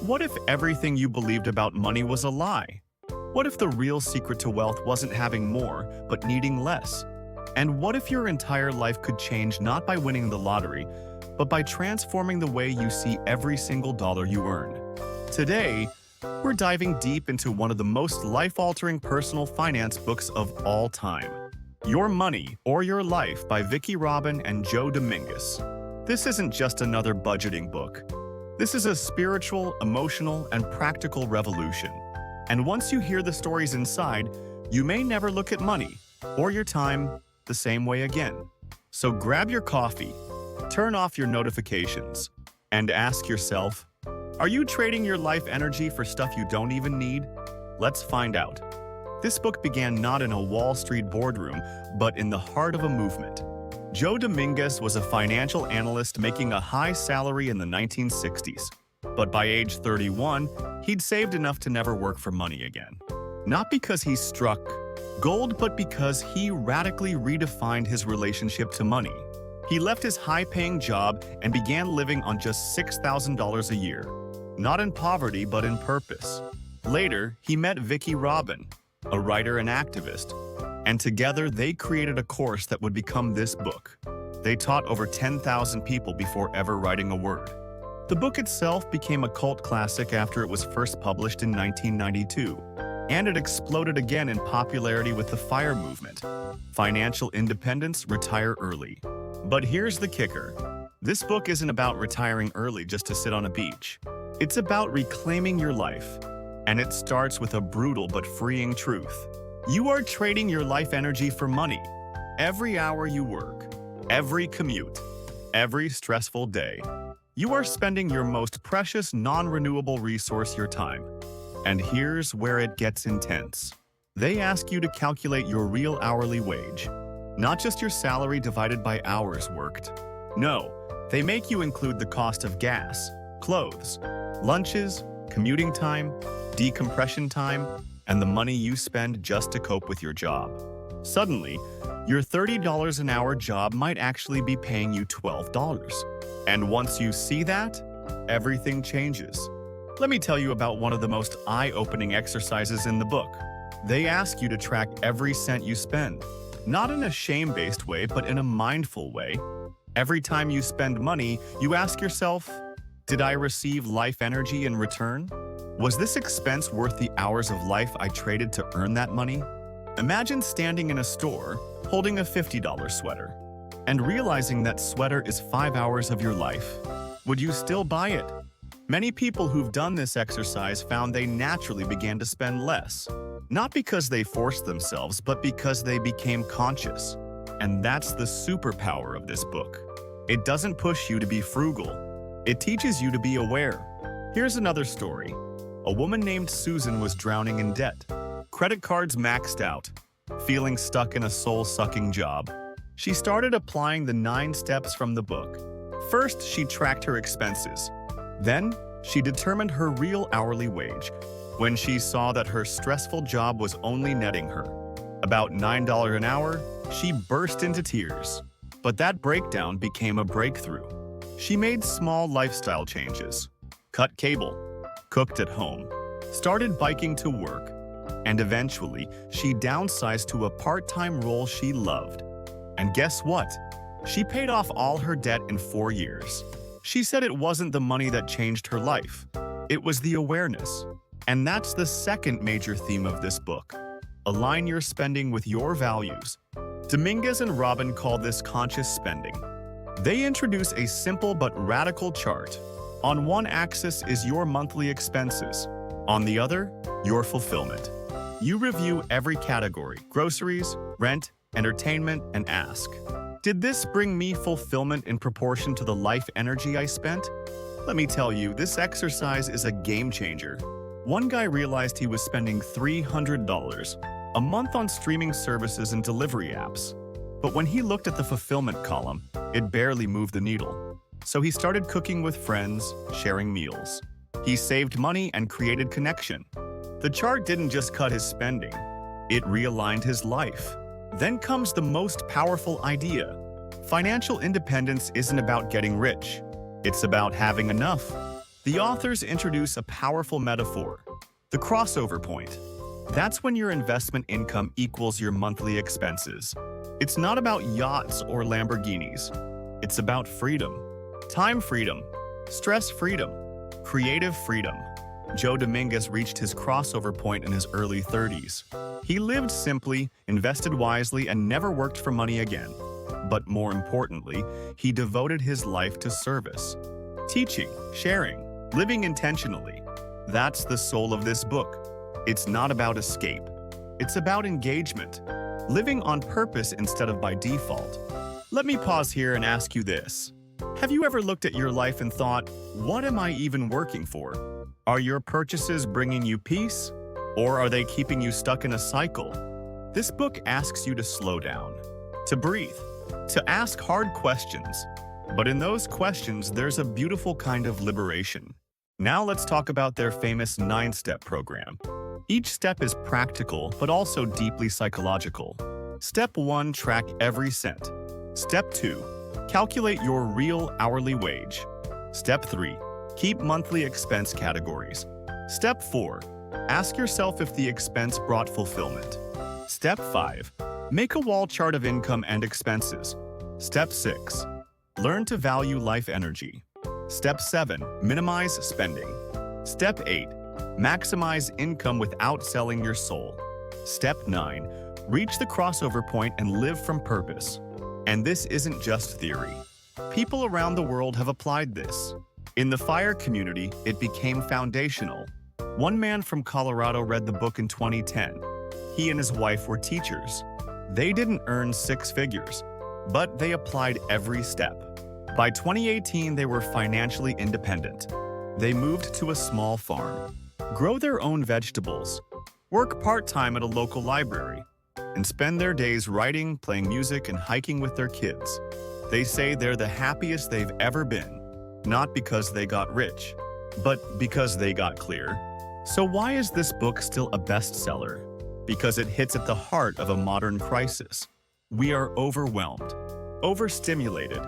What if everything you believed about money was a lie? What if the real secret to wealth wasn't having more, but needing less? And what if your entire life could change not by winning the lottery, but by transforming the way you see every single dollar you earn? Today, we're diving deep into one of the most life-altering personal finance books of all time, Your Money or Your Life by Vicki and Joe Dominguez. This isn't just another budgeting book. This is a spiritual, emotional, and practical revolution. And once you hear the stories inside, you may never look at money or your time the same way again. So grab your coffee, turn off your notifications, and ask yourself, are you trading your life energy for stuff you don't even need? Let's find out. This book began not in a Wall Street boardroom, but in the heart of a movement. Joe Dominguez was a financial analyst making a high salary in the 1960s. But by age 31, he'd saved enough to never work for money again. Not because he struck gold, but because he radically redefined his relationship to money. He left his high-paying job and began living on just $6,000 a year. Not in poverty, but in purpose. Later, he met Vicki, a writer and activist, and together they created a course that would become this book. They taught over 10,000 people before ever writing a word. The book itself became a cult classic after it was first published in 1992, and it exploded again in popularity with the FIRE movement. Financial independence, retire early. But here's the kicker. This book isn't about retiring early just to sit on a beach. It's about reclaiming your life. And it starts with a brutal but freeing truth. You are trading your life energy for money. Every hour you work, every commute, every stressful day, you are spending your most precious non-renewable resource, your time. And here's where it gets intense. They ask you to calculate your real hourly wage, not just your salary divided by hours worked. No, they make you include the cost of gas, clothes, lunches, commuting time, decompression time, and the money you spend just to cope with your job. Suddenly, your $30 an hour job might actually be paying you $12. And once you see that, everything changes. Let me tell you about one of the most eye-opening exercises in the book. They ask you to track every cent you spend, not in a shame-based way, but in a mindful way. Every time you spend money, you ask yourself, did I receive life energy in return? Was this expense worth the hours of life I traded to earn that money? Imagine standing in a store, holding a $50 sweater, and realizing that sweater is 5 hours of your life. Would you still buy it? Many people who've done this exercise found they naturally began to spend less. Not because they forced themselves, but because they became conscious. And that's the superpower of this book. It doesn't push you to be frugal. It teaches you to be aware. Here's another story. A woman named Susan was drowning in debt. Credit cards maxed out, feeling stuck in a soul-sucking job. She started applying the 9 steps from the book. First, she tracked her expenses. Then, she determined her real hourly wage. When she saw that her stressful job was only netting her about $9 an hour, she burst into tears. But that breakdown became a breakthrough. She made small lifestyle changes, cut cable, cooked at home, started biking to work, and eventually, she downsized to a part-time role she loved. And guess what? She paid off all her debt in 4 years. She said it wasn't the money that changed her life. It was the awareness. And that's the second major theme of this book. Align your spending with your values. Dominguez and Robin call this conscious spending. They introduce a simple but radical chart. On one axis is your monthly expenses. On the other, your fulfillment. You review every category, groceries, rent, entertainment, and ask, did this bring me fulfillment in proportion to the life energy I spent? Let me tell you, this exercise is a game changer. One guy realized he was spending $300 a month on streaming services and delivery apps. But when he looked at the fulfillment column, it barely moved the needle. So he started cooking with friends, sharing meals. He saved money and created connection. The chart didn't just cut his spending, it realigned his life. Then comes the most powerful idea. Financial independence isn't about getting rich. It's about having enough. The authors introduce a powerful metaphor, the crossover point. That's when your investment income equals your monthly expenses. It's not about yachts or Lamborghinis. It's about freedom. Time freedom, stress freedom, creative freedom. Joe Dominguez reached his crossover point in his early 30s. He lived simply, invested wisely, and never worked for money again. But more importantly, he devoted his life to service. Teaching, sharing, living intentionally. That's the soul of this book. It's not about escape. It's about engagement. Living on purpose instead of by default. Let me pause here and ask you this. Have you ever looked at your life and thought, what am I even working for? Are your purchases bringing you peace? Or are they keeping you stuck in a cycle? This book asks you to slow down, to breathe, to ask hard questions. But in those questions, there's a beautiful kind of liberation. Now let's talk about their famous 9-step program. Each step is practical, but also deeply psychological. Step 1, track every cent. Step 2, calculate your real hourly wage. Step 3, keep monthly expense categories. Step 4, ask yourself if the expense brought fulfillment. Step 5, make a wall chart of income and expenses. Step 6, learn to value life energy. Step 7, minimize spending. Step 8, maximize income without selling your soul. Step 9, reach the crossover point and live from purpose. And this isn't just theory. People around the world have applied this. In the FIRE community, it became foundational. One man from Colorado read the book in 2010. He and his wife were teachers. They didn't earn 6 figures, but they applied every step. By 2018, they were financially independent. They moved to a small farm, grow their own vegetables, work part-time at a local library, and spend their days writing, playing music, and hiking with their kids. They say they're the happiest they've ever been, not because they got rich, but because they got clear. So why is this book still a bestseller? Because it hits at the heart of a modern crisis. We are overwhelmed, overstimulated,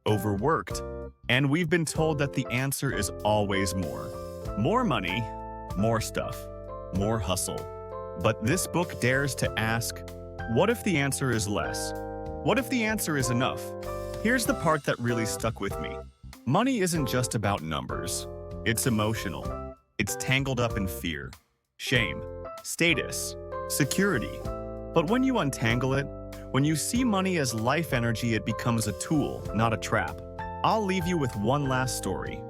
overworked, and we've been told that the answer is always more. More money, more stuff, more hustle. But this book dares to ask, what if the answer is less? What if the answer is enough? Here's the part that really stuck with me. Money isn't just about numbers. It's emotional. It's tangled up in fear, shame, status, security. But when you untangle it, when you see money as life energy, it becomes a tool, not a trap. I'll leave you with one last story.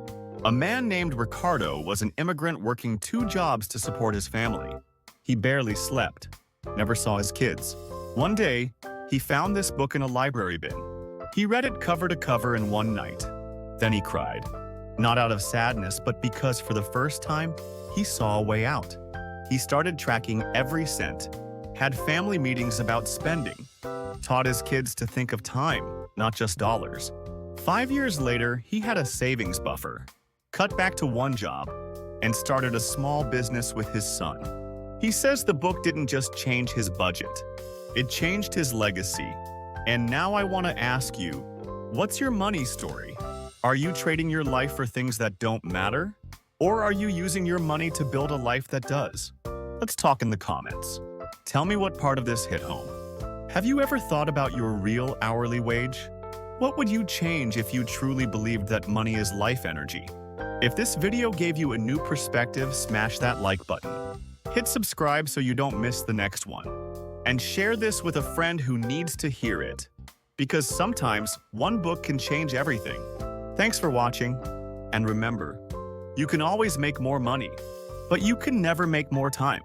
A man named Ricardo was an immigrant working 2 jobs to support his family. He barely slept, never saw his kids. One day, he found this book in a library bin. He read it cover to cover in one night. Then he cried. Not out of sadness, but because for the first time, he saw a way out. He started tracking every cent, had family meetings about spending, taught his kids to think of time, not just dollars. 5 years later, he had a savings buffer, cut back to one job, and started a small business with his son. He says the book didn't just change his budget, it changed his legacy. And now I want to ask you, what's your money story? Are you trading your life for things that don't matter? Or are you using your money to build a life that does? Let's talk in the comments. Tell me what part of this hit home. Have you ever thought about your real hourly wage? What would you change if you truly believed that money is life energy? If this video gave you a new perspective, smash that like button. Hit subscribe so you don't miss the next one. And share this with a friend who needs to hear it. Because sometimes one book can change everything. Thanks for watching. And remember, you can always make more money, but you can never make more time.